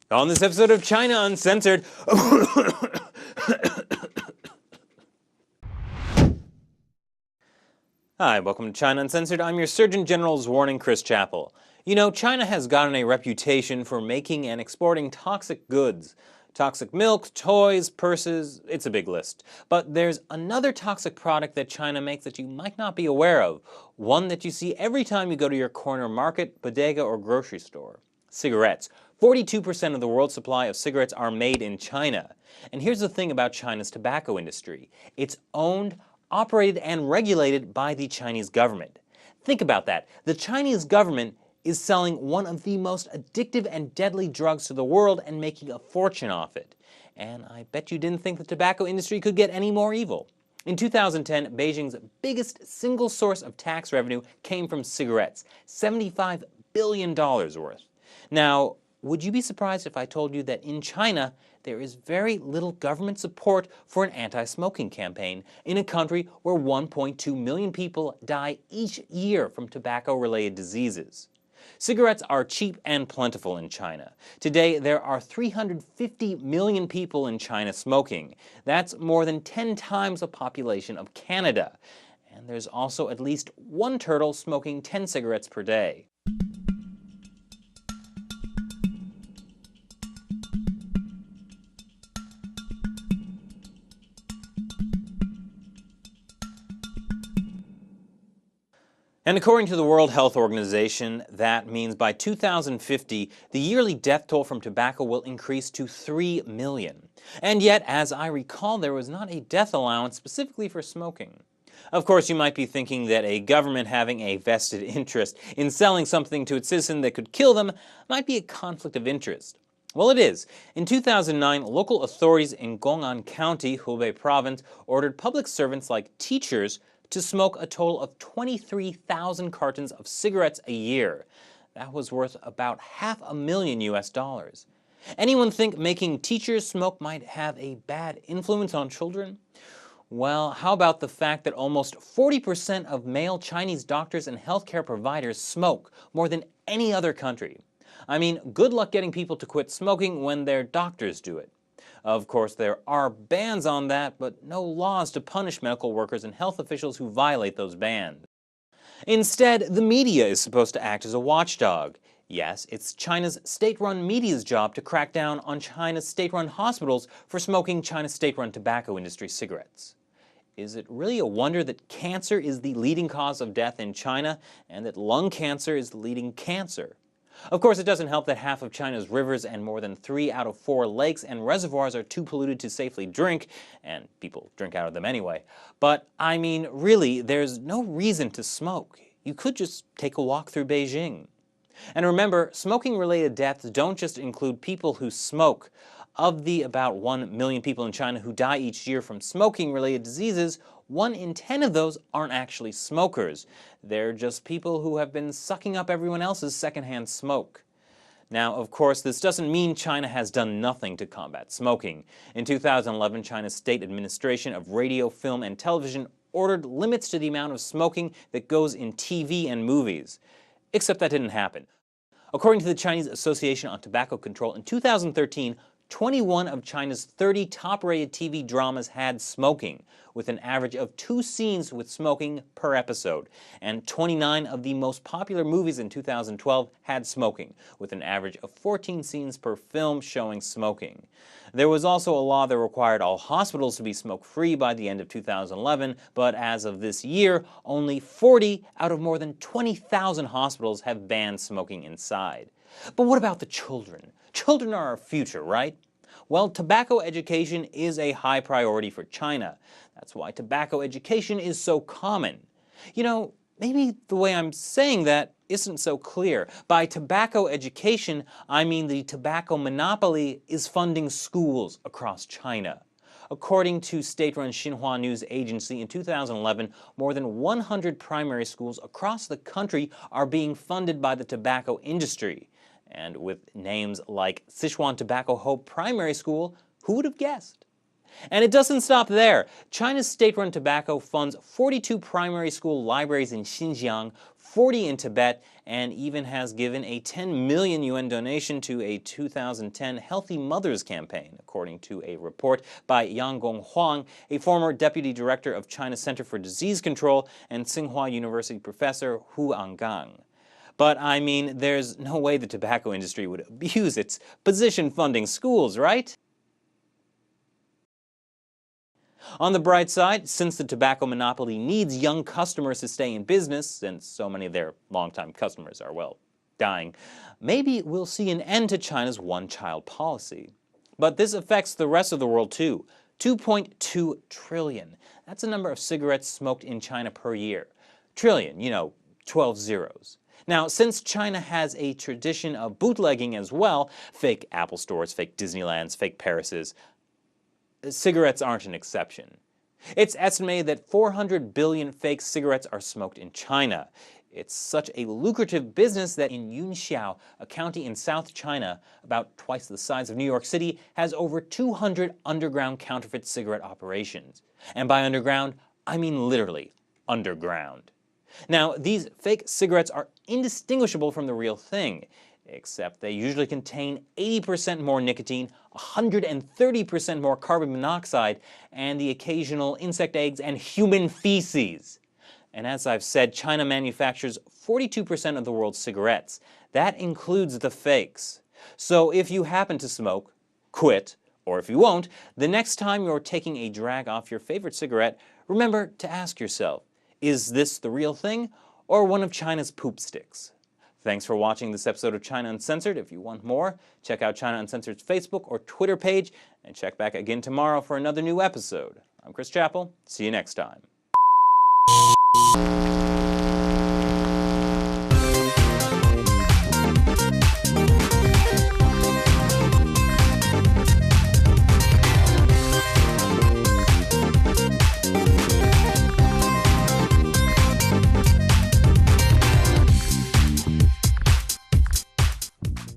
On this episode of China Uncensored... Hi, welcome to China Uncensored. I'm your Surgeon General's warning, Chris Chappell. You know, China has gotten a reputation for making and exporting toxic goods. Toxic milk, toys, purses, it's a big list. But there's another toxic product that China makes that you might not be aware of. One that you see every time you go to your corner market, bodega, or grocery store. Cigarettes. 42% of the world's supply of cigarettes are made in China. And here's the thing about China's tobacco industry. It's owned, operated, and regulated by the Chinese government. Think about that. The Chinese government is selling one of the most addictive and deadly drugs to the world and making a fortune off it. And I bet you didn't think the tobacco industry could get any more evil. In 2010, Beijing's biggest single source of tax revenue came from cigarettes, $75 billion worth. Now, would you be surprised if I told you that in China, there is very little government support for an anti-smoking campaign in a country where 1.2 million people die each year from tobacco-related diseases? Cigarettes are cheap and plentiful in China. Today, there are 350 million people in China smoking. That's more than 10 times the population of Canada. And there's also at least one turtle smoking 10 cigarettes per day. And according to the World Health Organization, that means by 2050, the yearly death toll from tobacco will increase to 3 million. And yet, as I recall, there was not a death allowance specifically for smoking. Of course, you might be thinking that a government having a vested interest in selling something to its citizen that could kill them might be a conflict of interest. Well, it is. In 2009, local authorities in Gong'an County, Hubei Province, ordered public servants like teachers to smoke a total of 23,000 cartons of cigarettes a year. That was worth about $500,000 US. Anyone think making teachers smoke might have a bad influence on children? Well, how about the fact that almost 40% of male Chinese doctors and healthcare providers smoke, more than any other country? I mean, good luck getting people to quit smoking when their doctors do it. Of course, there are bans on that, but no laws to punish medical workers and health officials who violate those bans. Instead, the media is supposed to act as a watchdog. Yes, it's China's state-run media's job to crack down on China's state-run hospitals for smoking China's state-run tobacco industry cigarettes. Is it really a wonder that cancer is the leading cause of death in China and that lung cancer is the leading cancer? Of course, it doesn't help that half of China's rivers and more than 3 out of 4 lakes and reservoirs are too polluted to safely drink, and people drink out of them anyway. But, I mean, really, there's no reason to smoke. You could just take a walk through Beijing. And remember, smoking-related deaths don't just include people who smoke. Of the about 1 million people in China who die each year from smoking-related diseases, 1 in 10 of those aren't actually smokers. They're just people who have been sucking up everyone else's secondhand smoke. Now, of course, this doesn't mean China has done nothing to combat smoking. In 2011, China's State Administration of Radio, Film, and Television ordered limits to the amount of smoking that goes in TV and movies. Except that didn't happen. According to the Chinese Association on Tobacco Control, in 2013, 21 of China's 30 top-rated TV dramas had smoking, with an average of 2 scenes with smoking per episode. And 29 of the most popular movies in 2012 had smoking, with an average of 14 scenes per film showing smoking. There was also a law that required all hospitals to be smoke-free by the end of 2011, but as of this year, only 40 out of more than 20,000 hospitals have banned smoking inside. But what about the children? Children are our future, right? Well, tobacco education is a high priority for China. That's why tobacco education is so common. You know, maybe the way I'm saying that isn't so clear. By tobacco education, I mean the tobacco monopoly is funding schools across China. According to state-run Xinhua News Agency, in 2011, more than 100 primary schools across the country are being funded by the tobacco industry. And with names like Sichuan Tobacco Hope Primary School, who would have guessed? And it doesn't stop there. China's state-run tobacco funds 42 primary school libraries in Xinjiang, 40 in Tibet, and even has given a 10 million yuan donation to a 2010 Healthy Mothers campaign, according to a report by Yang Gonghuang, a former deputy director of China's Center for Disease Control and Tsinghua University professor Hu Anggang. But I mean, there's no way the tobacco industry would abuse its position funding schools, right? On the bright side, since the tobacco monopoly needs young customers to stay in business, since so many of their longtime customers are, well, dying, maybe we'll see an end to China's one-child policy. But this affects the rest of the world too. 2.2 trillion. That's the number of cigarettes smoked in China per year. Trillion, 12 zeros. Now, since China has a tradition of bootlegging as well, fake Apple stores, fake Disneylands, fake Parises, cigarettes aren't an exception. It's estimated that 400 billion fake cigarettes are smoked in China. It's such a lucrative business that in Yunxiao, a county in South China, about twice the size of New York City, has over 200 underground counterfeit cigarette operations. And by underground, I mean literally underground. Now, these fake cigarettes are indistinguishable from the real thing, except they usually contain 80% more nicotine, 130% more carbon monoxide, and the occasional insect eggs and human feces. And as I've said, China manufactures 42% of the world's cigarettes. That includes the fakes. So if you happen to smoke, quit, or if you won't, the next time you're taking a drag off your favorite cigarette, remember to ask yourself, is this the real thing, or one of China's poop sticks? Thanks for watching this episode of China Uncensored. If you want more, check out China Uncensored's Facebook or Twitter page, and check back again tomorrow for another new episode. I'm Chris Chappell. See you next time.